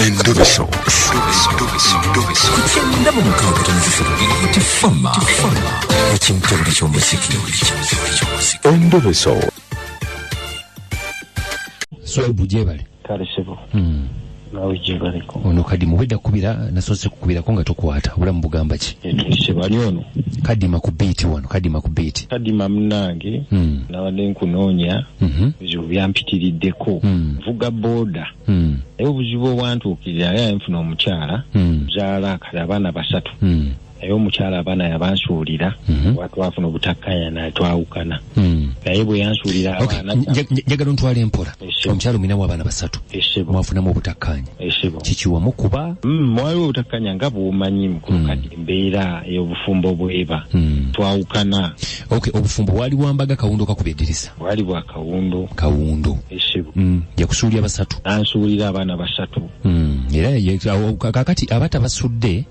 Endobeso. Kutenda mu mukaaga tonzifuna tifama. Ekintu buli ky'omuziki. Endobeso. So bujebale. Kale sebo. Nawe jebaleko. Ono kadi muwedda kubira nasose kukubirako nga tokwata obulamu bugamba ki? Sebo ali ono. Kadima ku beat wano, kadima ku beat. Kadima munange nawadde nkunoonya ebizibu byampitiriddeko vuga boda naye obuzibu obwantuukirira naye nfuna omukyala zaala kati abaana basatu naye omukyala abaana yabansuulira watwafuna obutakkanya natwawukana naye bwe yansuulira abaana njagala ontwala empola omukyala ominamu abaana basatu mwafunamu obutakkanya kikiwamu kuba mwaliwo obutakkanya nga bw'omanyi mukulu kati embeera ey'obufumbo bweba twawukana obufumbo wali wambaga kawundo kakubya eddirisa wali bwa kawundo yakusuulira basatu nansuulira abaana basatu era kakati abata basudde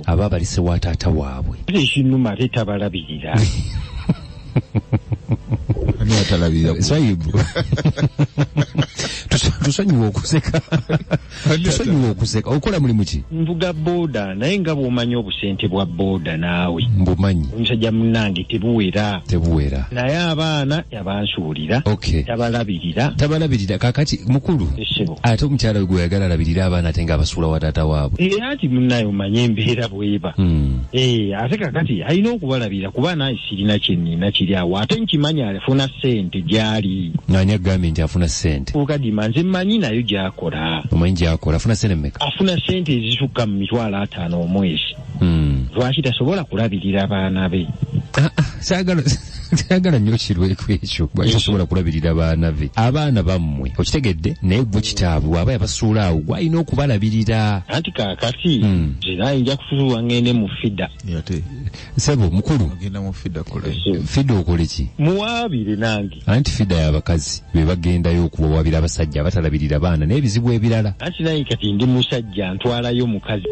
aba balise wataata waabwe ekinuma ate tabalabirira ani atalabirira sayibu tusonyiwa okuseka okola mulimu ki? Nvuga boda naye nga bw'omanyi obusente bwa boda naawe mbumanyi omusajja munnange tebuwera naye abaana yabansuulira tabalabirira kakati mukulu ate omukyala gwe yagala alabirira abaana ate nga abasuula wataata waabwe ati munnaye omanye embeera bweba ate kakati alina okubalabira kuba naye sirina kyenina kiri awo ate nkimanyi afuna ssente gyali nani agambye nti afuna ssente ukadima nze mmanyi nayo gy'akola omanyi gy'akola afuna ssente mmeka? Afuna ssente ezisukka mu 5,000 omwezi lwaki tasobola kulabirira abaana be? Sagala nnyo kirweku ekyo bw'atasobola kulabirira abaana be abaana bammwe okitegedde naye gwe kitaabwe aba yabasuula awo gwalina okubalabirira anti kaakati nze nja kufuuwa ngende mu fida sebo mukulu agenda mu fida fida okole ki? muwaabire nange anti fida y'abakazi be bagendayo okubawaabira abasajja abatalabirira baana n'ebizibu ebirala anti naye kati ndi musajja ntwalayo mukazi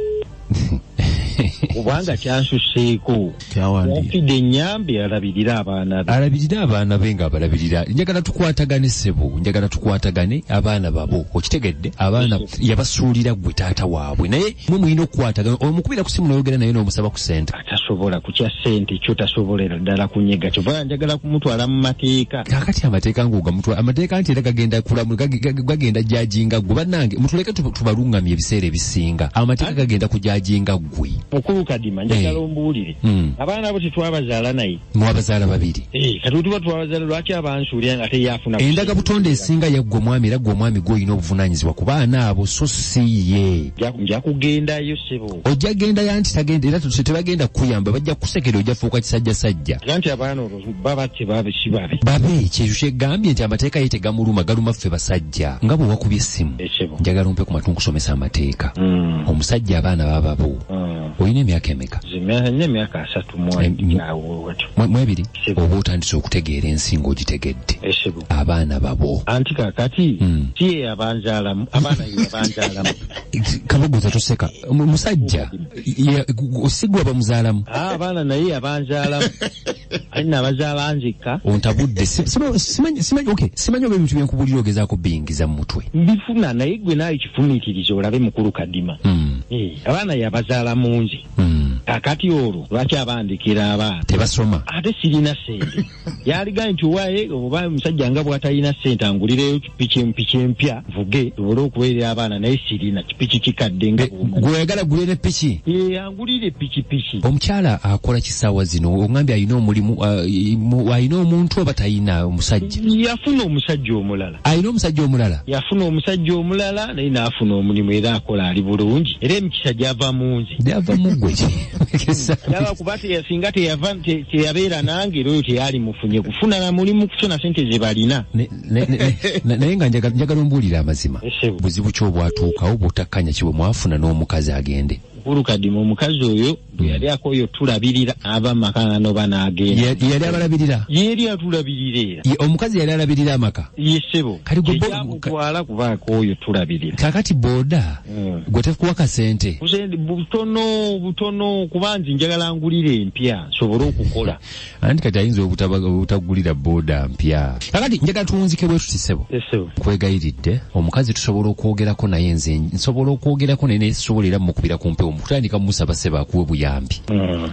kubanga kyansusseeko kyawandide ennyambe alabirira abaana be nga abalabirira njagala tukwatagane sebo njagala tukwatagane abaana babo okitegedde abaana yabasuulira gwe taata waabwe naye mwe mulina okukwatagana omukubira ku simu n'oyogera naye n'omusaba ku ssente atasobola kukya ssente kyo tasobolera ddala kunyega kyova njagala kumutwala mu mateeka kakati amateeka ng'ogamutwala amateeka nti era gagenda jajinga gwe bannange mutuleke tubalungamye ebiseera ebisinga amateeka gagenda kujajinga gwe mukulu kadima njagala ombuulire abaana abo tetwabazaala naye mwabazaala babiri kati tuba twabazaala lwaki abansuulira nga teyafuna endaga butonde esinga yaggwe omwami era gwe omwami gw'olina obuvunaanyizibwa ku baana abo so si ye nja kugendayo sebo ojja gendayo anti tagenda era tebagenda kukuyamba bajja kukusekera ojja fuuka kisajjasajja anti abaana olwo baba tebabe sibabe kyekyo kyegambye nti amateeka ye tegamuluma galuma ffe basajja nga bwe wakubye essimu njagala ompe ku matu nkusomesa amateeka omusajja abaana bababo olina emyaka emeka? Nina emyaka 3 mwebiri oba otandise okutegeera ensi ng'ogitegedde abaana babo anti kakati si ye yabanzaalamu abaana ye yabanzaalamu kabogoza toseka musajja osigwa bamuzaalamu abaana naye yabanzaalamu alina abazaala nzekka ontabudde simanyi oba ebintu byenkubulira ogezaako bingiza mu mutwe mbifuna naye gwe naawe kifumiitiriza olabe mukulu kadima abaana yabazaalamu nze kakati olwo lwaki abandikira abaana tebasoma ate sirina ssente yaligaye nti owaye oba omusajja nga bw'atalina ssente angulireyo piki empya vuge tubule okubeerera abaana naye sirina kipiki kikadde nga gweyagala gule ne piki angulire pikipiki omukyala akola kisaawa zino ogambye alina omulimu alina omuntu oba talina omusajja yafuna omusajja omulala yafuna omusajja omulala naye n'afuna omulimu era akola ali bulungi era emikisa gyava mu nze muggwe yaba kuba singa teyabeera nange era oyo teyali mufunye kufuna na mulimu kufuna sente ze balina naye nga njagala ombuulira amazima buzibu ki obwatuukawo bw'otakkanya kiwe mwafuna n'omukazi agende mukulu kadima omukazi oyo yali akoyo tulabirira aba makano banagenda yali abalabirira yeri atulabirira omukazi yali alabirira amaka yesebo kali kuba koyo tulabirira kakati boda gotekuwa kasente butono kubanzi njagala ngulire empya sobolo okukola andi kati ayinza obutagulira boda mpya kakati njagala tuwunzike bwe tutisebo kwegayiridde omukazi tusobola okwogerako naye nze nsobola okwogerako naye nesobolera mukubira ku mpewo mutandika musaba seba akuwe obuyambi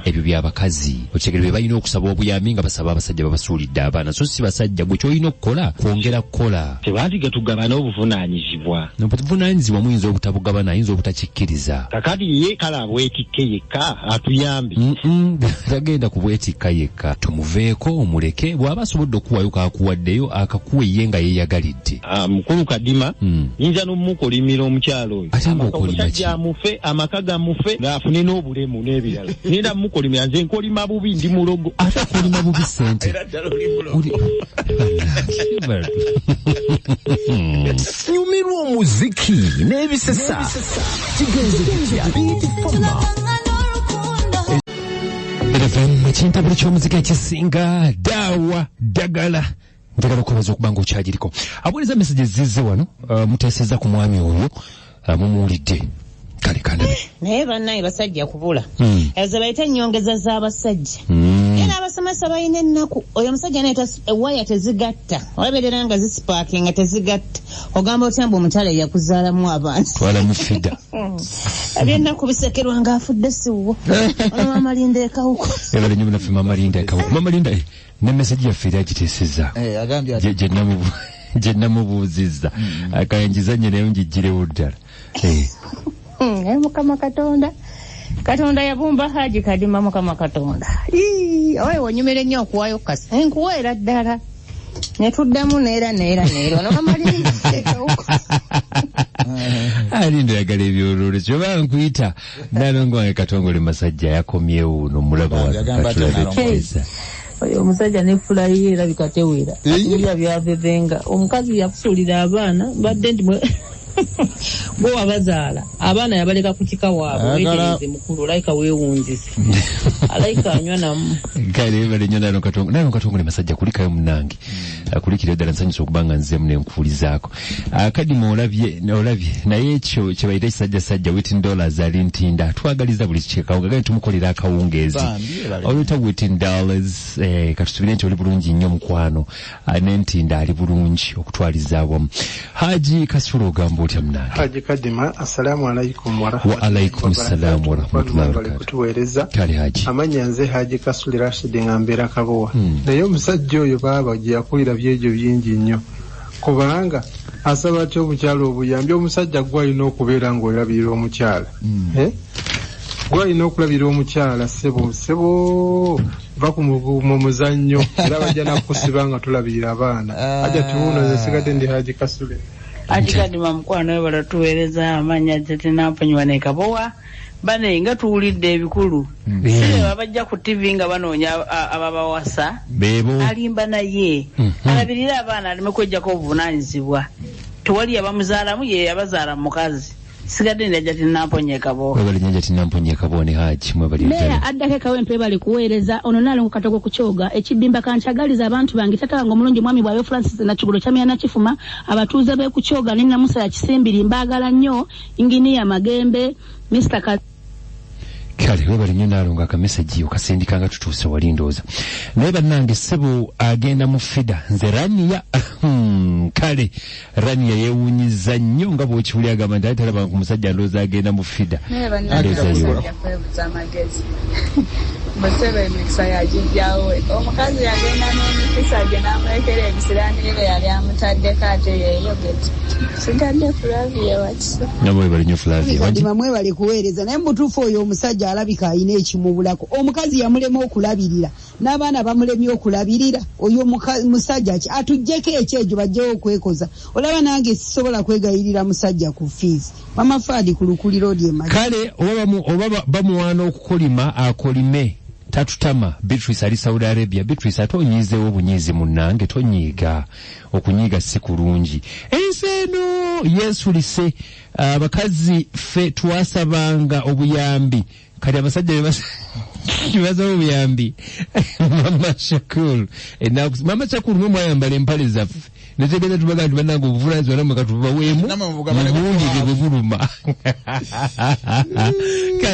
ebyo by'abakazi okitegere bye balina okusaba obuyambi nga basaba abasajja babasuulidde abaana so si basajja gwe kyolina okukola kwongera kukola tebandiga tugabana obuvunaanyizibwa obuvunaanyizibwa muyinza obutabugabana ayinza obutakikkiriza kakati ye kala bwetikka yekka atuyambe tagenda kubwetikka yekka tumuveeko omuleke bw'aba asobodde okuwayo kakuwaddeyo akakuwa ye nga yeeyagalidde mukulu kadima yinza n'omukolimira omukyalo oyo ate ng'okolima amufe amaka gamufe ng'afune n'obulemu n'ebirala nenda mukolimira nze nkolima bubi ndi mulogo ate akolima bubi sente nyumirwa omuziki n'ebisesa kigenze ekinta buli ky'omuziki ekisinga daawa ddagala njagala okwebaza okuba nga okyagiriko abuuliza message zizze wano muteeseza ku mwami oyo mumuwulidde kale kandabe naye bannaye basajja kubula ezo bayita ennyongeza z'abasajja era abasomesa balina ennaku oyo omusajja naye ewaya tezigatta olaberera nga zisipaakinga tezigatta ogamba otya mbu omukyala yakuzaalamu abaana twalamu fida ebyennaku bisekerwa ng'afudde siwo ono mamalinda ekawuko ebale nyo binaffe mamalinda ekawuko mamalinda ne message yaffe era agiteeseza gye namubuuzizza akayanjizanye nayo ngigirewo ddala mukama katonda yabumba Haji Kadima mukama katonda oyo wanyumira nnyo okuwayo kasi nkuweera ddala netuddamu neera ono mamalinda ekawuko alindo yagala ebyololo kyoba nkuyita nalongo wange Katongole Masajja yakomyewo nomulaba wakatulabeteeza oyo omusajja nefula ye erabika tewera atulya byavevenga omukazi yakusuulira abaana badde ndi bo wabazaala abaana yabaleka ku kika waabwe wetereze mukulu olayika weewunzise alayika anywa namu kale bale nnyo nalo Katongole Masajja kulikayo munange kulikira ddala nsanyusa okubanga nzemu nenkuulizaako Kadima olabye naye ekyo kye bayita ekisajjasajja $18 ali ntinda twagaliza buli kikawunga gane tumukolera akawungeezi oluyita $18 katusubire nti oli bulungi nnyo mukwano n'entinda ali bulungi okutwaliza awamu Haji Kasula ogamba otya munange Haji Kadima assalamu alaikum wa alaikum salaam wa rahmatullahi wa barakatuh kutuweereza kale Haji amanya nze Haji Kasuli Rashid ngambera kabowa naye omusajja oyo baaba gye yakulira by'egyo bingi nnyo kubanga asaba atya omukyala obuyambi omusajja gwalina okubeera ng'olabirira omukyala gwalina okulabirira omukyala sebo va ku muzannyo era bajja nakusiba nga tulabirira abaana ajja tiwuno nsigadde ndi Haji Kasule Haji Kadima mukwano we balatuweereza amanya gye tinamponyiwa ne kabowa bane nga tuwulidde ebikulu babajja ku TV nga banoonya ababawasa alimba naye alabirira abaana aleme kwejjako obuvunaanyizibwa tewali abamuzaalamu ye yabazaala mukazi sigadde ndajja tinamponye kabowa webalinyaja tinamponye kabowa ne Haji meya addako ekawempe bali kuweereza ono nalongo Katoggo ku Kyoga ekibimba kankyagaliza abantu bange tata wange omulungi mwami bwayo Francis na Kigulu kyamya na Kifuma abatuuze b'e ku Kyoga ne Namusa ya Kisimbiri mbaagala nnyo inginiya Magembe Mr. kale webali nnyo nalonga akameseji okasindika nga tutuuse wali ndooza naye bannange ssebo agenda mu fida nze Rania kale Rania yeewuunyiza nnyo nga bw'okiwuli agamba nti talaba ku musajja ndooza agenda mu fida Basebe emikisa yagijjawo omukazi yagenda n'emikisa gye n'amulekera ebisiranire yali amutaddeko ate yeeyogeti sigadde Flavia Wakisa nabo bali nnyo Flavia Kadima mwebale kuweereza naye mutuufu oyo omusajja alabika alina ekimubulako omukazi yamulema okulabirira n'abaana bamulemye okulabirira oyo musajja ki atuggyeko ekyejo bajjewo okwekoza olaba nange sisobola kwegayirira musajja ku fiizi mama Fadi ku lukuliro lye kale oba bamuwaana okukolima akolime tatutama Beatrice ali Saudi Arabia Beatrice atonyizeewo obunyiizi munnange tonyiiga okunyiiga si kulungi ensi eno yesulise abakazi fe twasabanga obuyambi kati abasajja kibaza obuyambi Mama Shakur Mama Shakur mwe mwayambala empale zaffe netegeza tubaga tubananga obuvunaanyizibwa namwe katubaweemu obuwulire bwe buluma